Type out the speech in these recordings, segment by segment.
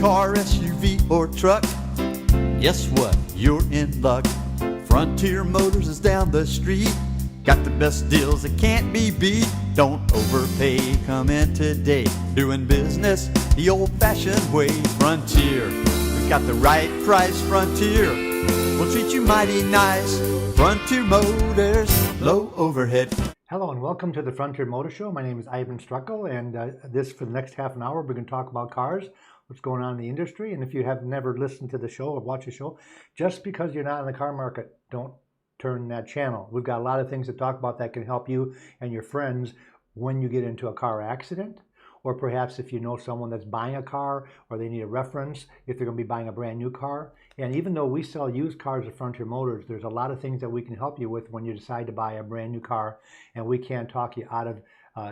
car, SUV, or truck, guess what? You're in luck. Frontier Motors is down the street. Got the best deals that can't be beat. Don't overpay, come in today. Doing business the old-fashioned way. Frontier, we've got the right price. Frontier, we'll treat you mighty nice. Frontier Motors, low overhead. Hello and welcome to the Frontier Motor Show. My name is Ivan Struckel, and for the next half an hour we're going to talk about cars, what's going on in the industry. And if you have never listened to the show or watched the show, just because you're not in the car market, don't turn that channel. We've got a lot of things to talk about that can help you and your friends when you get into a car accident, or perhaps if you know someone that's buying a car or they need a reference if they're going to be buying a brand new car. And even though we sell used cars at Frontier Motors, there's a lot of things that we can help you with when you decide to buy a brand new car, and we can't talk you out of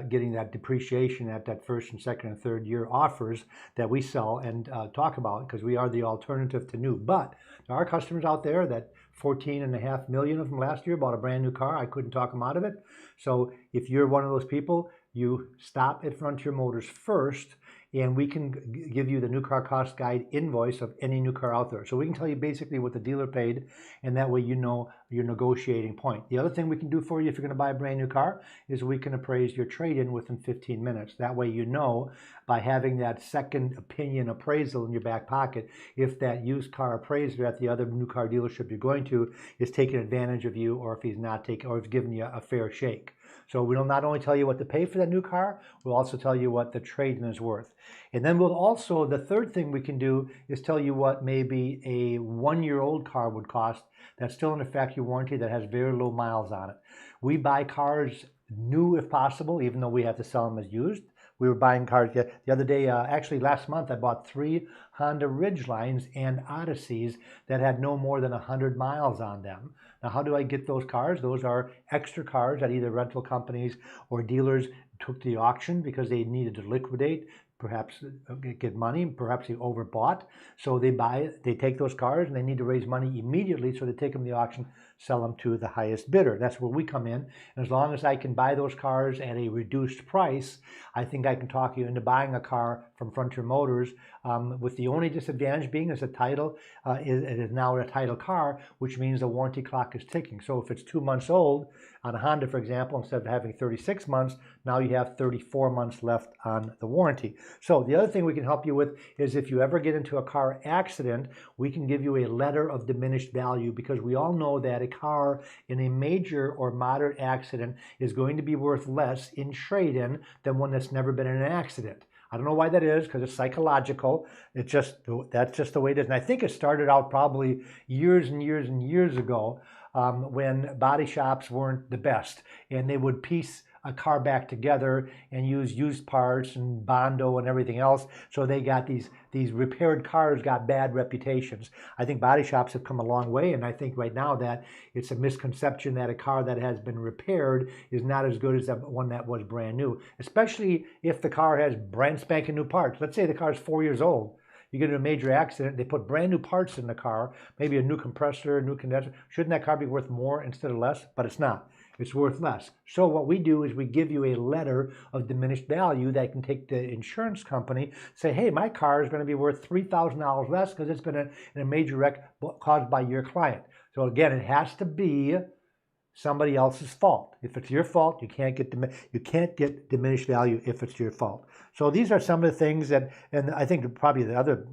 getting that depreciation at that first and second and third year offers that we sell and talk about, because we are the alternative to new. But there are customers out there that 14.5 million of them last year bought a brand new car. I couldn't talk them out of it. So if you're one of those people, you stop at Frontier Motors first, and we can give you the new car cost guide invoice of any new car out there. So we can tell you basically what the dealer paid, and that way you know your negotiating point. The other thing we can do for you if you're going to buy a brand new car is we can appraise your trade-in within 15 minutes. That way you know, by having that second opinion appraisal in your back pocket, if that used car appraiser at the other new car dealership you're going to is taking advantage of you, or if he's not taking, or he's giving you a fair shake. So we'll not only tell you what to pay for that new car, we'll also tell you what the trade-in is worth. And then we'll also, the third thing we can do is tell you what maybe a one-year-old car would cost that's still in a factory warranty that has very low miles on it. We buy cars new if possible, even though we have to sell them as used. We were buying cars the other day, actually last month, I bought 3 Honda Ridgelines and Odysseys that had no more than 100 miles on them. Now, how do I get those cars? Those are extra cars that either rental companies or dealers took to the auction because they needed to liquidate, perhaps get money, perhaps they overbought. So they take those cars and they need to raise money immediately, so they take them to the auction, sell them to the highest bidder. That's where we come in. And as long as I can buy those cars at a reduced price, I think I can talk you into buying a car from Frontier Motors, with the only disadvantage being is the title, it is now a title car, which means the warranty clock is ticking. So if it's 2 months old on a Honda, for example, instead of having 36 months, now you have 34 months left on the warranty. So the other thing we can help you with is if you ever get into a car accident, we can give you a letter of diminished value, because we all know that a car in a major or moderate accident is going to be worth less in trade-in than one that's never been in an accident. I don't know why that is, because it's psychological. That's just the way it is. And I think it started out probably years and years and years ago, when body shops weren't the best, and they would piece a car back together and use used parts and Bondo and everything else. So they got these repaired cars got bad reputations. I think body shops have come a long way, and I think right now that it's a misconception that a car that has been repaired is not as good as one that was brand new, especially if the car has brand spanking new parts. Let's say the car is 4 years old. You get in a major accident, they put brand new parts in the car, maybe a new compressor, a new condenser. Shouldn't that car be worth more instead of less? But it's not. It's worth less. So what we do is we give you a letter of diminished value that can take the insurance company, say, hey, my car is going to be worth $3,000 less because it's been in a major wreck caused by your client. So again, it has to be somebody else's fault. If it's your fault, you can't get diminished value if it's your fault. So these are some of the things that, and I think probably the other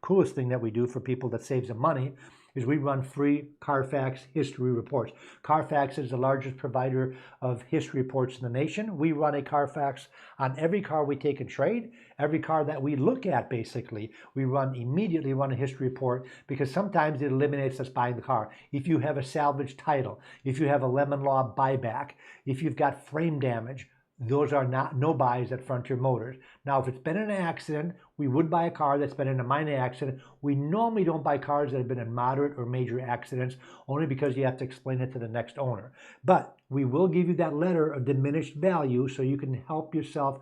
coolest thing that we do for people that saves them money is we run free Carfax history reports. Carfax is the largest provider of history reports in the nation. We run a Carfax on every car we take and trade. Every car that we look at, basically, we immediately run a history report, because sometimes it eliminates us buying the car. If you have a salvage title, if you have a lemon law buyback, if you've got frame damage, those are no buys at Frontier Motors. Now, if it's been in an accident, we would buy a car that's been in a minor accident. We normally don't buy cars that have been in moderate or major accidents, only because you have to explain it to the next owner. But we will give you that letter of diminished value so you can help yourself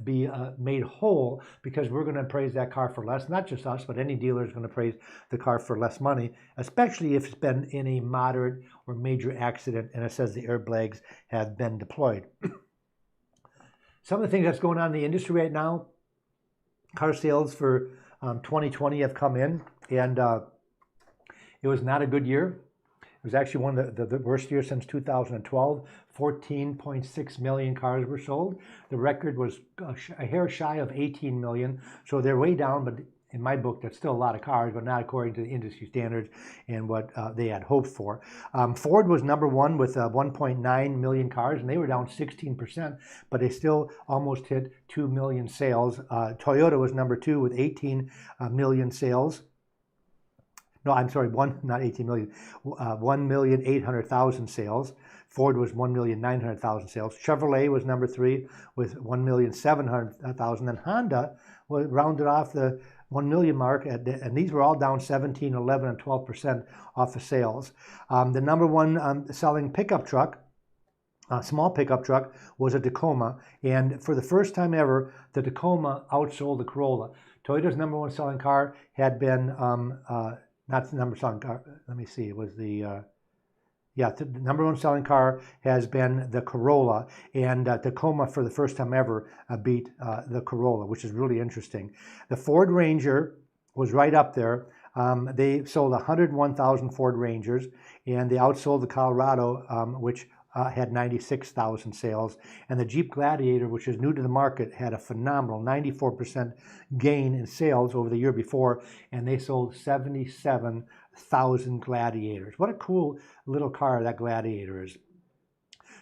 be made whole, because we're going to appraise that car for less. Not just us, but any dealer is going to appraise the car for less money, especially if it's been in a moderate or major accident and it says the airbags have been deployed. Some of the things that's going on in the industry right now, car sales for 2020 have come in, and it was not a good year. It was actually one of the worst years since 2012. 14.6 million cars were sold. The record was a hair shy of 18 million, so they're way down, but in my book, that's still a lot of cars, but not according to the industry standards and what they had hoped for. Ford was number one with 1.9 million cars, and they were down 16%, but they still almost hit 2 million sales. Toyota was number two with 18 million sales. No, I'm sorry, not 18 million, 1,800,000 sales. Ford was 1,900,000 sales. Chevrolet was number three with 1,700,000. And Honda was rounded off the 1 million mark, and these were all down 17, 11, and 12% off the sales. The number one selling pickup truck, small pickup truck, was a Tacoma, and for the first time ever, the Tacoma outsold the Corolla. Toyota's number one selling car had been, not the number selling car, let me see, it was the number one selling car has been the Corolla, and Tacoma for the first time ever beat the Corolla, which is really interesting. The Ford Ranger was right up there. They sold 101,000 Ford Rangers, and they outsold the Colorado, which had 96,000 sales. And the Jeep Gladiator, which is new to the market, had a phenomenal 94% gain in sales over the year before, and they sold 77,000 Gladiators. What a cool little car that Gladiator is.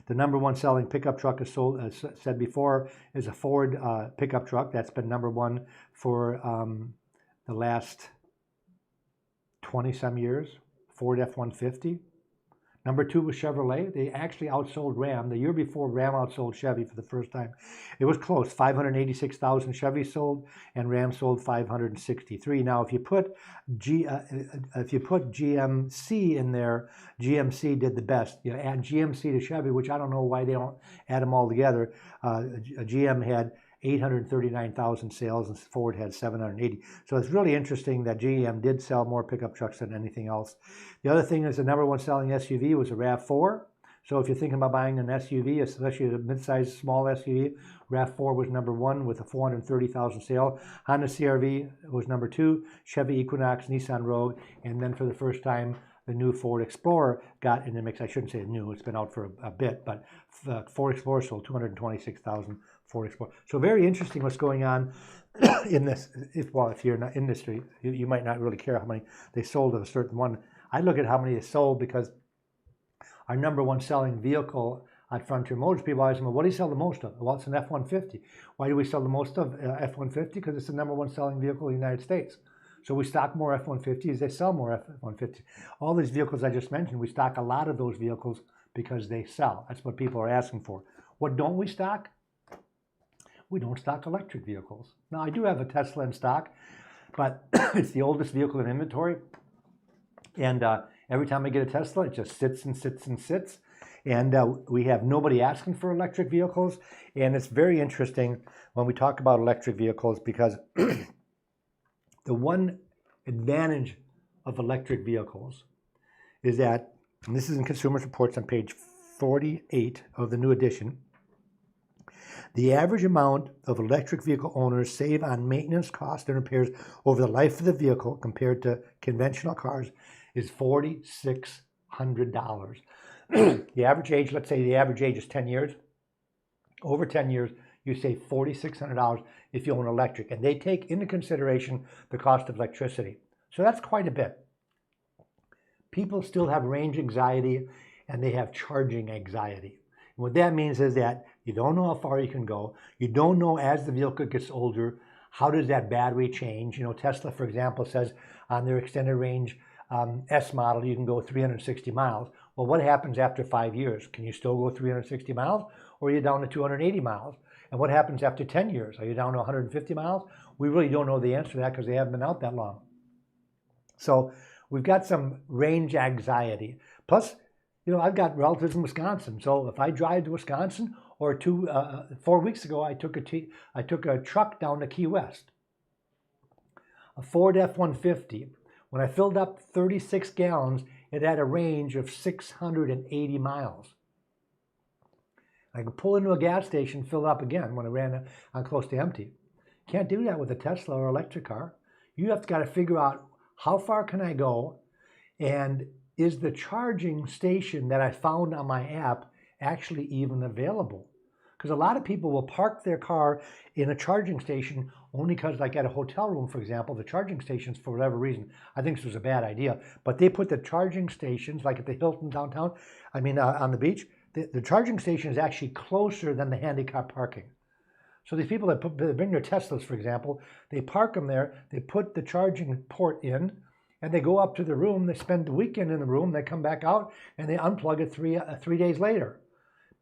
The number one selling pickup truck, is sold, as said before, is a Ford pickup truck. That's been number one for the last 20-some years, Ford F-150. Number two was Chevrolet. They actually outsold Ram. The year before, Ram outsold Chevy for the first time. It was close. 586,000 Chevy sold, and Ram sold 563. Now, if you put GMC in there, GMC did the best. You add GMC to Chevy, which I don't know why they don't add them all together. GM had 839,000 sales, and Ford had 780. So it's really interesting that GM did sell more pickup trucks than anything else. The other thing is the number one selling SUV was a RAV4. So if you're thinking about buying an SUV, especially a mid-sized small SUV, RAV4 was number one with a 430,000 sale. Honda CR-V was number two, Chevy Equinox, Nissan Rogue, and then for the first time, the new Ford Explorer got in the mix. I shouldn't say new, it's been out for a bit, but Ford Explorer sold 226,000 Ford Explorer. So very interesting what's going on in this. If you're in the industry, you might not really care how many they sold of a certain one. I look at how many they sold because our number one selling vehicle at Frontier Motors, people always say, well, what do you sell the most of? Well, it's an F-150. Why do we sell the most of F-150? Because it's the number one selling vehicle in the United States. So we stock more F-150s, they sell more F-150s. All these vehicles I just mentioned, we stock a lot of those vehicles because they sell. That's what people are asking for. What don't we stock? We don't stock electric vehicles. Now, I do have a Tesla in stock, but it's the oldest vehicle in inventory. And every time I get a Tesla, it just sits and sits and sits. And we have nobody asking for electric vehicles. And it's very interesting when we talk about electric vehicles because the one advantage of electric vehicles is that, and this is in Consumer Reports on page 48 of the new edition, the average amount of electric vehicle owners save on maintenance costs and repairs over the life of the vehicle compared to conventional cars is $4,600. The average age, let's say the average age is 10 years. Over 10 years, you save $4,600 if you own electric. And they take into consideration the cost of electricity. So that's quite a bit. People still have range anxiety and they have charging anxiety. And what that means is that you don't know how far you can go. You don't know as the vehicle gets older, how does that battery change? You know, Tesla, for example, says on their extended range S model, you can go 360 miles. Well, what happens after 5 years? Can you still go 360 miles or are you down to 280 miles? And what happens after 10 years? Are you down to 150 miles? We really don't know the answer to that because they haven't been out that long. So we've got some range anxiety. Plus, you know, I've got relatives in Wisconsin. So if I drive to Wisconsin or 4 weeks ago, I took a truck down to Key West, a Ford F-150. When I filled up 36 gallons, it had a range of 680 miles. I could pull into a gas station, fill it up again when I ran on close to empty. Can't do that with a Tesla or electric car. You have got to figure out how far can I go, and is the charging station that I found on my app actually even available? Because a lot of people will park their car in a charging station only because, like at a hotel room, for example, the charging stations, for whatever reason, I think this was a bad idea, but they put the charging stations, like at the Hilton downtown, on the beach, the charging station is actually closer than the handicap parking. So these people that bring their Teslas, for example, they park them there, they put the charging port in, and they go up to the room, they spend the weekend in the room, they come back out, and they unplug it 3 days later.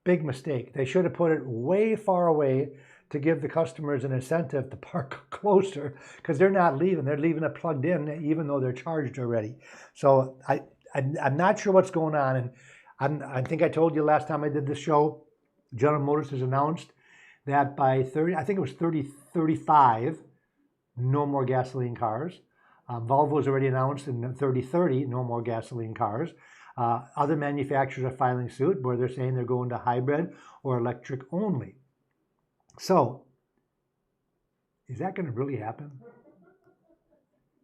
Big mistake. They should have put it way far away to give the customers an incentive to park closer, because they're not leaving. They're leaving it plugged in even though they're charged already. So I'm not sure what's going on. And I think I told you last time I did this show, General Motors has announced that by 2035, no more gasoline cars. Volvo's already announced in 2030, no more gasoline cars. Other manufacturers are filing suit where they're saying they're going to hybrid or electric only. So, is that going to really happen?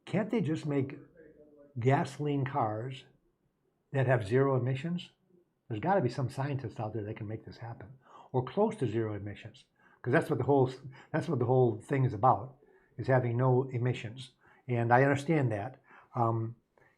Can't they just make gasoline cars that have zero emissions? There's got to be some scientists out there that can make this happen, or close to zero emissions, because that's what the whole thing is about, is having no emissions. And I understand that.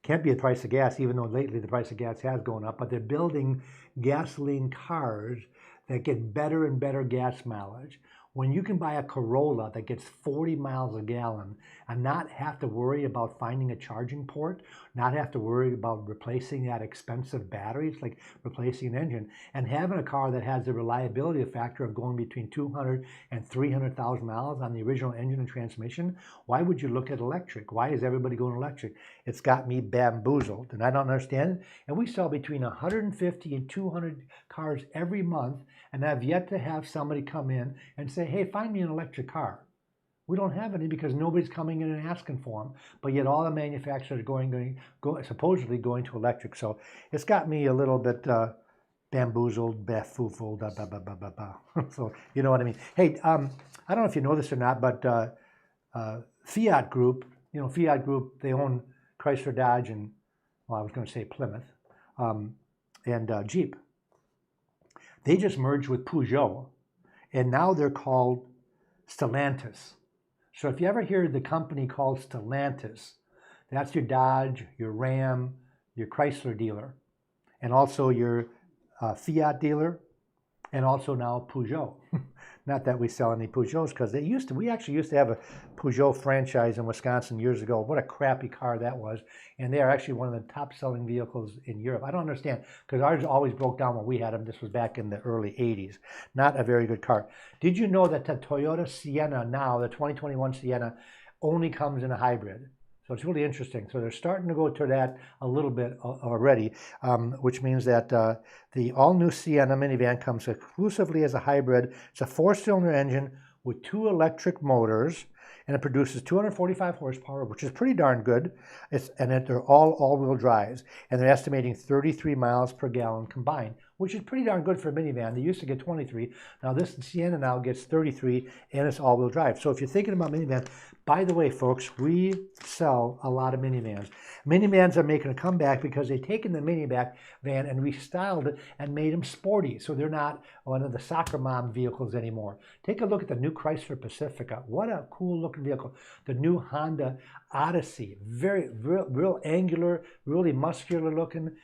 Can't be the price of gas, even though lately the price of gas has gone up, but they're building gasoline cars that get better and better gas mileage. When you can buy a Corolla that gets 40 miles a gallon and not have to worry about finding a charging port, not have to worry about replacing that expensive batteries, like replacing an engine, and having a car that has the reliability factor of going between 200 and 300,000 miles on the original engine and transmission, why would you look at electric? Why is everybody going electric? It's got me bamboozled, and I don't understand it. And we sell between 150 and 200 cars every month, and I've yet to have somebody come in and say, hey, find me an electric car. We don't have any because nobody's coming in and asking for them, but yet all the manufacturers are supposedly going to electric. So it's got me a little bit bamboozled, bafoofled, so you know what I mean. Hey, I don't know if you know this or not, but Fiat Group, Fiat Group, they own Chrysler, Dodge, and, well, I was going to say Plymouth, and Jeep. They just merged with Peugeot, and now they're called Stellantis. So if you ever hear the company called Stellantis, that's your Dodge, your Ram, your Chrysler dealer, and also your Fiat dealer, and also now Peugeot. Not that we sell any Peugeots, because we actually used to have a Peugeot franchise in Wisconsin years ago. What a crappy car that was. And they are actually one of the top selling vehicles in Europe. I don't understand, because ours always broke down when we had them. This was back in the early 80s. Not a very good car. Did you know that the Toyota Sienna now, the 2021 Sienna, only comes in a hybrid? So it's really interesting. So they're starting to go to that a little bit already, which means that the all-new Sienna minivan comes exclusively as a hybrid. It's a 4-cylinder engine with 2 electric motors, and it produces 245 horsepower, which is pretty darn good. They're all-wheel drives, and they're estimating 33 miles per gallon combined, which is pretty darn good for a minivan. They used to get 23. Now this Sienna now gets 33, and it's all-wheel drive. So if you're thinking about minivan, by the way, folks, we sell a lot of minivans. Minivans are making a comeback because they've taken the minivan and restyled it and made them sporty. So they're not one of the soccer mom vehicles anymore. Take a look at the new Chrysler Pacifica. What a cool looking vehicle. The new Honda Odyssey. Real angular, really muscular looking.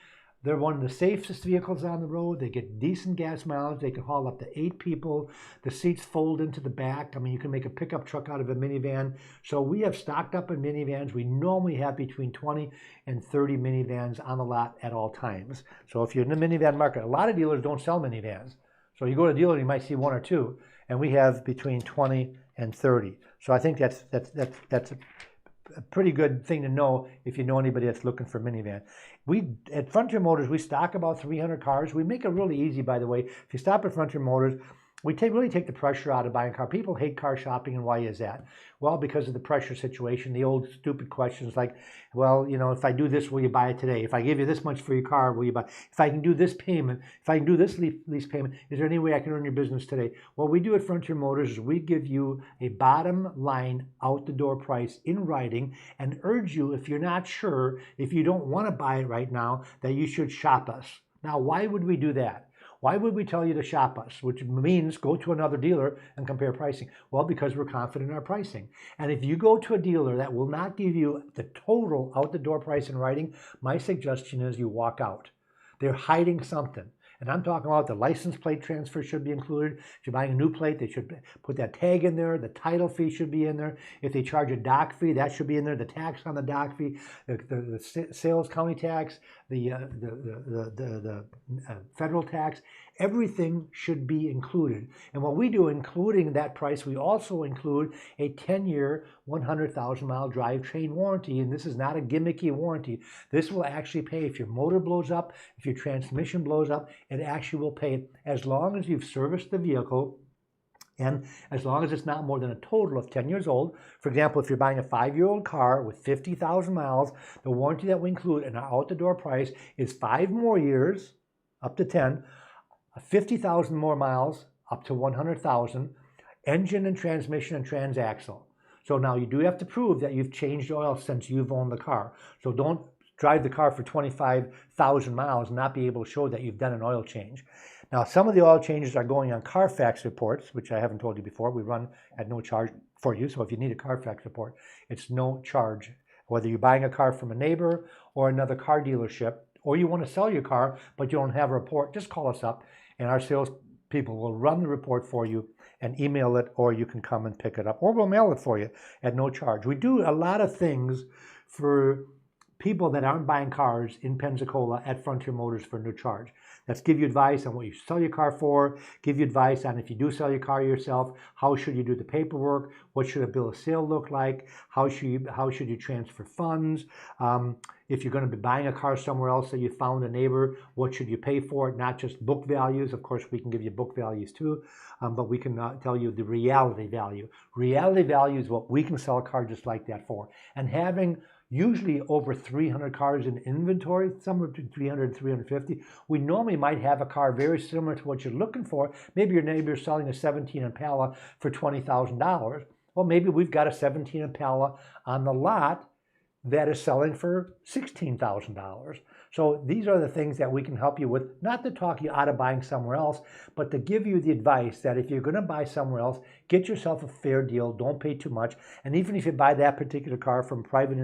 They're one of the safest vehicles on the road. They get decent gas mileage. They can haul up to 8 people. The seats fold into the back. I mean, you can make a pickup truck out of a minivan. So we have stocked up in minivans. We normally have between 20 and 30 minivans on the lot at all times. So if you're in the minivan market, a lot of dealers don't sell minivans. So you go to a dealer, you might see 1 or 2, and we have between 20 and 30. So I think that's a pretty good thing to know if you know anybody that's looking for a minivan. At Frontier Motors, we stock about 300 cars. We make it really easy, by the way. If you stop at Frontier Motors, we really take the pressure out of buying a car. People hate car shopping, and why is that? Well, because of the pressure situation, the old stupid questions like, well, if I do this, will you buy it today? If I give you this much for your car, will you buy? If I can do this payment, if I can do this lease payment, is there any way I can earn your business today? What we do at Frontier Motors is we give you a bottom line out the door price in writing and urge you, if you're not sure, if you don't want to buy it right now, that you should shop us. Now, why would we do that? Why would we tell you to shop us, which means go to another dealer and compare pricing? Well, because we're confident in our pricing. And if you go to a dealer that will not give you the total out-the-door price in writing, my suggestion is you walk out. They're hiding something. And I'm talking about the license plate transfer should be included. If you're buying a new plate, they should put that tag in there. The title fee should be in there. If they charge a dock fee, that should be in there. The tax on the dock fee, the sales county tax, the federal tax, everything should be included. And what we do, including that price, we also include a 10-year, 100,000-mile drivetrain warranty. And this is not a gimmicky warranty. This will actually pay if your motor blows up, if your transmission blows up. It actually will pay as long as you've serviced the vehicle and as long as it's not more than a total of 10 years old. For example, if you're buying a 5-year-old car with 50,000 miles, the warranty that we include in our out-the-door price is 5 more years, up to 10, 50,000 more miles, up to 100,000, engine and transmission and transaxle. So now you do have to prove that you've changed oil since you've owned the car. So don't drive the car for 25,000 miles and not be able to show that you've done an oil change. Now, some of the oil changes are going on Carfax reports, which I haven't told you before. We run at no charge for you. So if you need a Carfax report, it's no charge. Whether you're buying a car from a neighbor or another car dealership, or you want to sell your car, but you don't have a report, just call us up and our sales people will run the report for you and email it, or you can come and pick it up, or we'll mail it for you at no charge. We do a lot of things for people that aren't buying cars in Pensacola at Frontier Motors for no charge. That's give you advice on what you sell your car for, give you advice on if you do sell your car yourself, how should you do the paperwork, what should a bill of sale look like, how should you transfer funds, if you're going to be buying a car somewhere else that you found a neighbor, what should you pay for it, not just book values. Of course, we can give you book values too, but we can tell you the reality value. Reality value is what we can sell a car just like that for. And having usually over 300 cars in inventory, somewhere between 300 and 350. We normally might have a car very similar to what you're looking for. Maybe your neighbor's selling a 17 Impala for $20,000. Well, maybe we've got a 17 Impala on the lot that is selling for $16,000. So these are the things that we can help you with, not to talk you out of buying somewhere else, but to give you the advice that if you're going to buy somewhere else, get yourself a fair deal, don't pay too much. And even if you buy that particular car from a private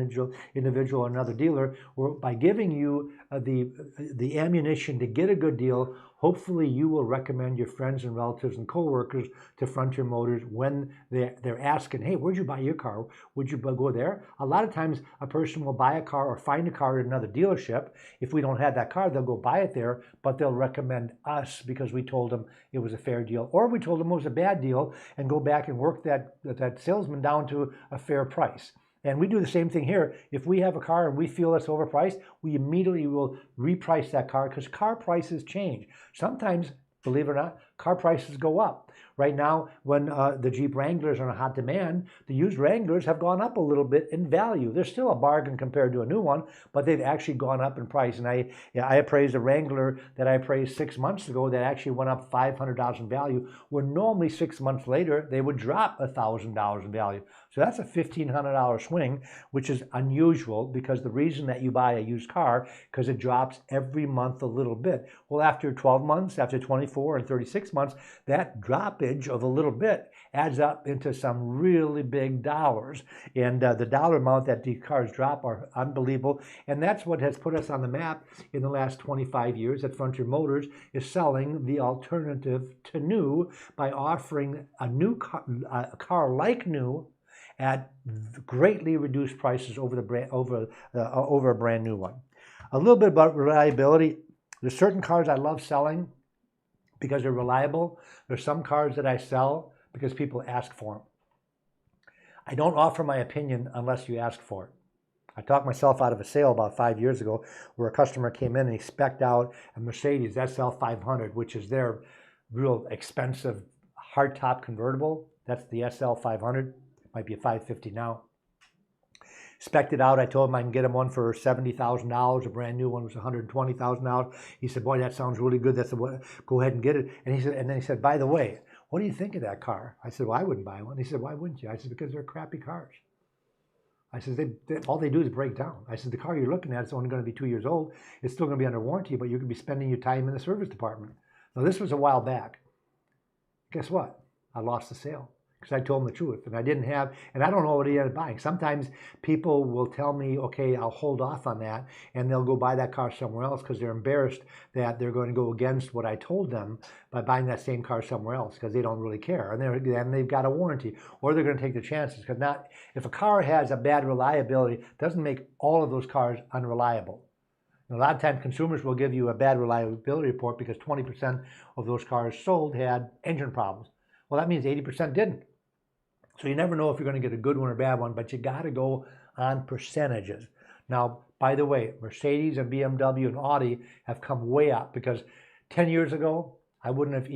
individual or another dealer, or by giving you the ammunition to get a good deal, hopefully you will recommend your friends and relatives and coworkers to Frontier Motors when they're asking, hey, where'd you buy your car? Would you go there? A lot of times a person will buy a car or find a car at another dealership. If we don't have that car, they'll go buy it there, but they'll recommend us because we told them it was a fair deal, or we told them it was a bad deal, and go back and work that salesman down to a fair price. And we do the same thing here. If we have a car and we feel it's overpriced, we immediately will reprice that car because car prices change. Sometimes, believe it or not, car prices go up. Right now, when the Jeep Wranglers are in a hot demand, the used Wranglers have gone up a little bit in value. They're still a bargain compared to a new one, but they've actually gone up in price. And I appraised a Wrangler that I appraised 6 months ago that actually went up $500 in value, where normally 6 months later, they would drop $1,000 in value. So that's a $1,500 swing, which is unusual because the reason that you buy a used car, because it drops every month a little bit. Well, after 12 months, after 24 and 36 months, that droppage of a little bit adds up into some really big dollars. And the dollar amount that these cars drop are unbelievable. And that's what has put us on the map in the last 25 years at Frontier Motors, is selling the alternative to new by offering a new car, a car like new, at greatly reduced prices over a brand new one. A little bit about reliability. There's certain cars I love selling because they're reliable. There's some cars that I sell because people ask for them. I don't offer my opinion unless you ask for it. I talked myself out of a sale about 5 years ago where a customer came in and he spec'd out a Mercedes SL 500, which is their real expensive hardtop convertible. That's the SL 500. Might be a 550 now. Spec'd it out. I told him I can get him one for $70,000. A brand new one was $120,000. He said, "Boy, that sounds really good. That's what. Go ahead and get it." And then he said, "By the way, what do you think of that car?" I said, "Well, I wouldn't buy one." He said, "Why wouldn't you?" I said, "Because they're crappy cars." I said, all they do is break down. I said, "The car you're looking at is only going to be 2 years old. It's still going to be under warranty, but you could be spending your time in the service department." Now, this was a while back. Guess what? I lost the sale because I told him the truth. And I didn't have, and I don't know what he ended up buying. Sometimes people will tell me, "Okay, I'll hold off on that," and they'll go buy that car somewhere else because they're embarrassed that they're going to go against what I told them by buying that same car somewhere else because they don't really care. And they've got a warranty, or they're going to take the chances. Because if a car has a bad reliability, it doesn't make all of those cars unreliable. And a lot of times consumers will give you a bad reliability report because 20% of those cars sold had engine problems. Well, that means 80% didn't. So you never know if you're going to get a good one or a bad one, but you got to go on percentages. Now, by the way, Mercedes and BMW and Audi have come way up because 10 years ago, I would have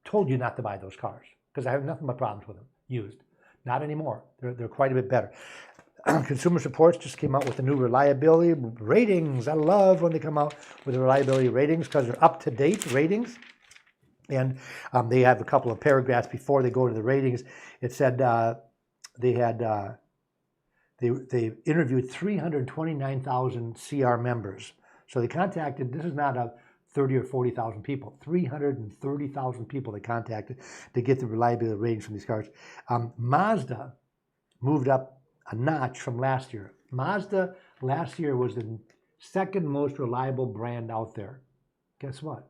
told you not to buy those cars because I have nothing but problems with them used. Not anymore. They're quite a bit better. Consumer Reports just came out with the new reliability ratings. I love when they come out with the reliability ratings because they're up-to-date ratings. And they have a couple of paragraphs before they go to the ratings. It said they interviewed 329,000 CR members. So they contacted, this is not a 30 or 40,000 people, 330,000 people they contacted to get the reliability ratings from these cars. Mazda moved up a notch from last year. Mazda last year was the second most reliable brand out there. Guess what?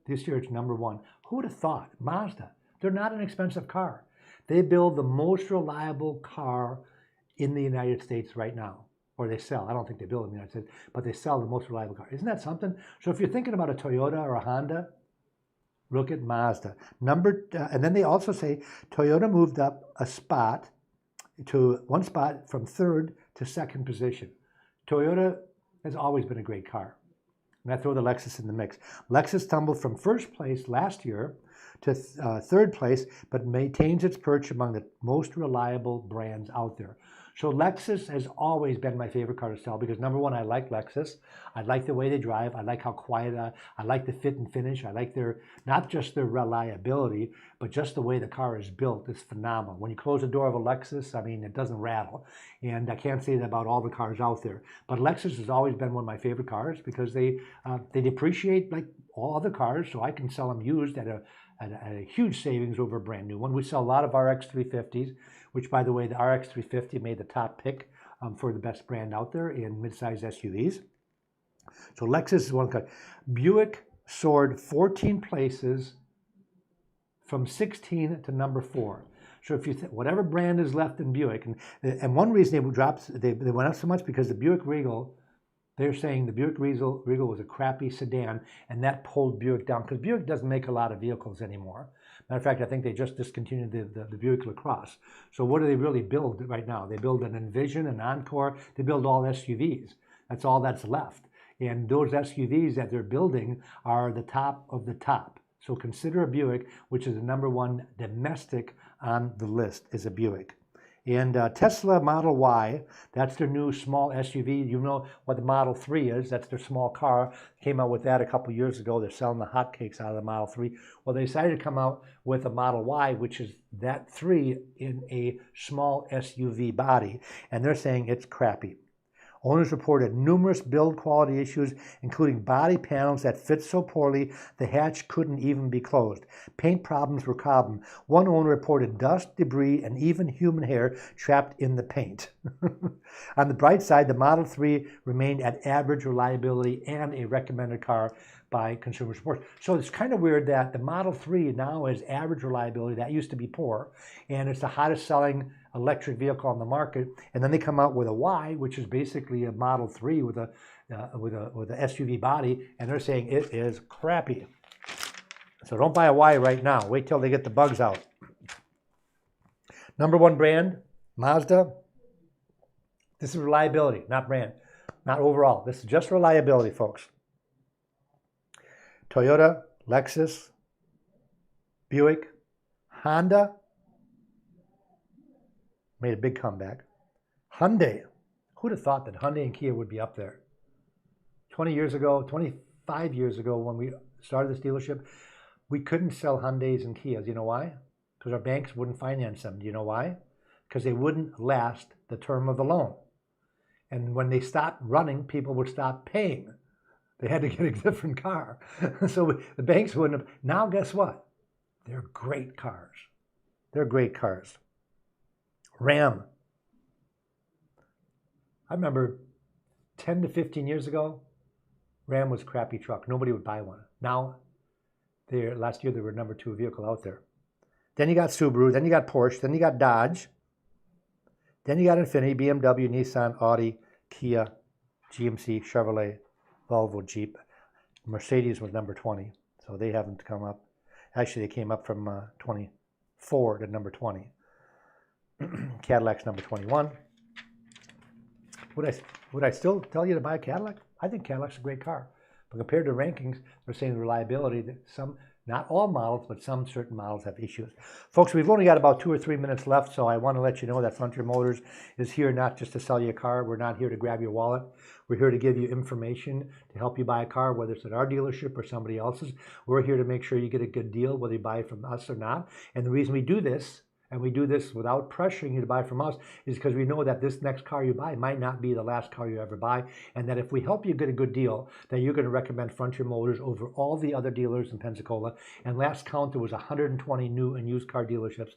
This year it's number one. Who would have thought? Mazda. They're not an expensive car. They build the most reliable car in the United States right now. Or they sell. I don't think they build in the United States, but they sell the most reliable car. Isn't that something? So if you're thinking about a Toyota or a Honda, look at Mazda. And then they also say Toyota moved up one spot from third to second position. Toyota has always been a great car. And I throw the Lexus in the mix. Lexus tumbled from first place last year to third place, but maintains its perch among the most reliable brands out there. So Lexus has always been my favorite car to sell because number one, I like Lexus. I like the way they drive. I like how quiet. I like the fit and finish. I like not just their reliability, but just the way the car is built is phenomenal. When you close the door of a Lexus, I mean, it doesn't rattle. And I can't say that about all the cars out there. But Lexus has always been one of my favorite cars because they depreciate like all other cars, so I can sell them used at a huge savings over a brand new one. We sell a lot of RX 350s, which, by the way, the RX 350 made the top pick for the best brand out there in midsize SUVs. So Lexus is one car. Buick soared 14 places from 16 to number 4. So if you whatever brand is left in Buick, and one reason they went up so much because the Buick Regal, they're saying the Buick Regal was a crappy sedan, and that pulled Buick down because Buick doesn't make a lot of vehicles anymore. Matter of fact, I think they just discontinued the Buick LaCrosse. So what do they really build right now? They build an Envision, an Encore. They build all SUVs. That's all that's left. And those SUVs that they're building are the top of the top. So consider a Buick, which is the number one domestic on the list, is a Buick. And Tesla Model Y, that's their new small SUV. You know what the Model 3 is. That's their small car. Came out with that a couple years ago. They're selling the hotcakes out of the Model 3. Well, they decided to come out with a Model Y, which is that 3 in a small SUV body. And they're saying it's crappy. Owners reported numerous build quality issues, including body panels that fit so poorly the hatch couldn't even be closed. Paint problems were common. One owner reported dust, debris, and even human hair trapped in the paint. On the bright side, the Model 3 remained at average reliability and a recommended car by Consumer Reports. So it's kind of weird that the Model 3 now is average reliability. That used to be poor, and it's the hottest selling electric vehicle on the market. And then they come out with a Y, which is basically a Model 3 with a SUV body, and they're saying it is crappy. So don't buy a Y right now. Wait till they get the bugs out. Number one brand, Mazda. This is reliability, not brand, not overall. This is just reliability, folks. Toyota, Lexus, Buick, Honda made a big comeback. Hyundai, who'd have thought that Hyundai and Kia would be up there? 20 years ago, 25 years ago, when we started this dealership, we couldn't sell Hyundais and Kias. You know why? Because our banks wouldn't finance them. Do you know why? Because they wouldn't last the term of the loan. And when they stopped running, people would stop paying. They had to get a different car. So the banks wouldn't have. Now, guess what? They're great cars. They're great cars. Ram. I remember 10 to 15 years ago, Ram was a crappy truck. Nobody would buy one. Now, last year they were number 2 vehicle out there. Then you got Subaru, then you got Porsche, then you got Dodge, then you got Infiniti, BMW, Nissan, Audi, Kia, GMC, Chevrolet, Volvo, Jeep. Mercedes was number 20, so they haven't come up. Actually, they came up from 24 to number 20. Cadillac's number 21. Would I still tell you to buy a Cadillac? I think Cadillac's a great car. But compared to rankings, they're saying the reliability that some, not all models, but some certain models have issues. Folks, we've only got about 2 or 3 minutes left, so I want to let you know that Frontier Motors is here not just to sell you a car. We're not here to grab your wallet. We're here to give you information to help you buy a car, whether it's at our dealership or somebody else's. We're here to make sure you get a good deal, whether you buy from us or not. And the reason we do this, and we do this without pressuring you to buy from us, is because we know that this next car you buy might not be the last car you ever buy, and that if we help you get a good deal, that you're going to recommend Frontier Motors over all the other dealers in Pensacola. And last count, there was 120 new and used car dealerships,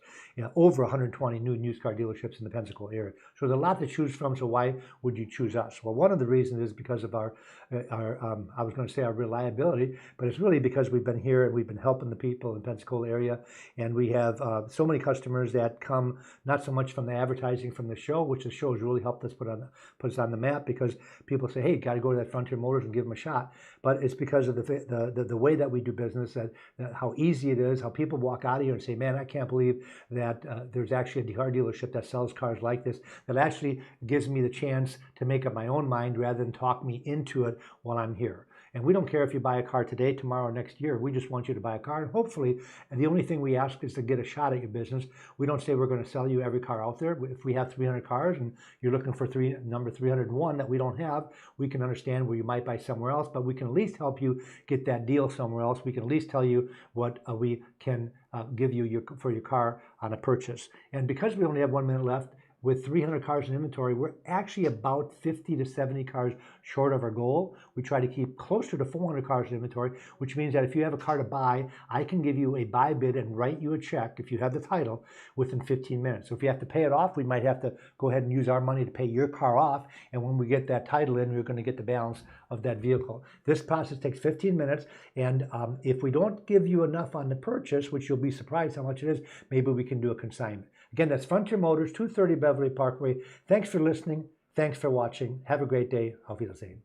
over 120 new and used car dealerships in the Pensacola area. So there's a lot to choose from, so why would you choose us? Well, one of the reasons is because of our I was going to say our reliability, but it's really because we've been here and we've been helping the people in the Pensacola area, and we have so many customers that come not so much from the advertising from the show, which the show has really helped us put us on the map, because people say, hey, got to go to that Frontier Motors and give them a shot. But it's because of the way that we do business, that how easy it is, how people walk out of here and say, man, I can't believe that there's actually a car dealership that sells cars like this, that actually gives me the chance to make up my own mind rather than talk me into it while I'm here. And we don't care if you buy a car today, tomorrow, or next year. We just want you to buy a car. And hopefully, and the only thing we ask is to get a shot at your business. We don't say we're going to sell you every car out there. If we have 300 cars and you're looking for number 301 that we don't have, we can understand where you might buy somewhere else, but we can at least help you get that deal somewhere else. We can at least tell you what we can give you for your car on a purchase. And because we only have 1 minute left, with 300 cars in inventory, we're actually about 50 to 70 cars short of our goal. We try to keep closer to 400 cars in inventory, which means that if you have a car to buy, I can give you a buy bid and write you a check, if you have the title, within 15 minutes. So if you have to pay it off, we might have to go ahead and use our money to pay your car off. And when we get that title in, we're going to get the balance of that vehicle. This process takes 15 minutes. And if we don't give you enough on the purchase, which you'll be surprised how much it is, maybe we can do a consignment. Again, that's Frontier Motors, 230 Beverly Parkway. Thanks for listening. Thanks for watching. Have a great day. Auf Wiedersehen.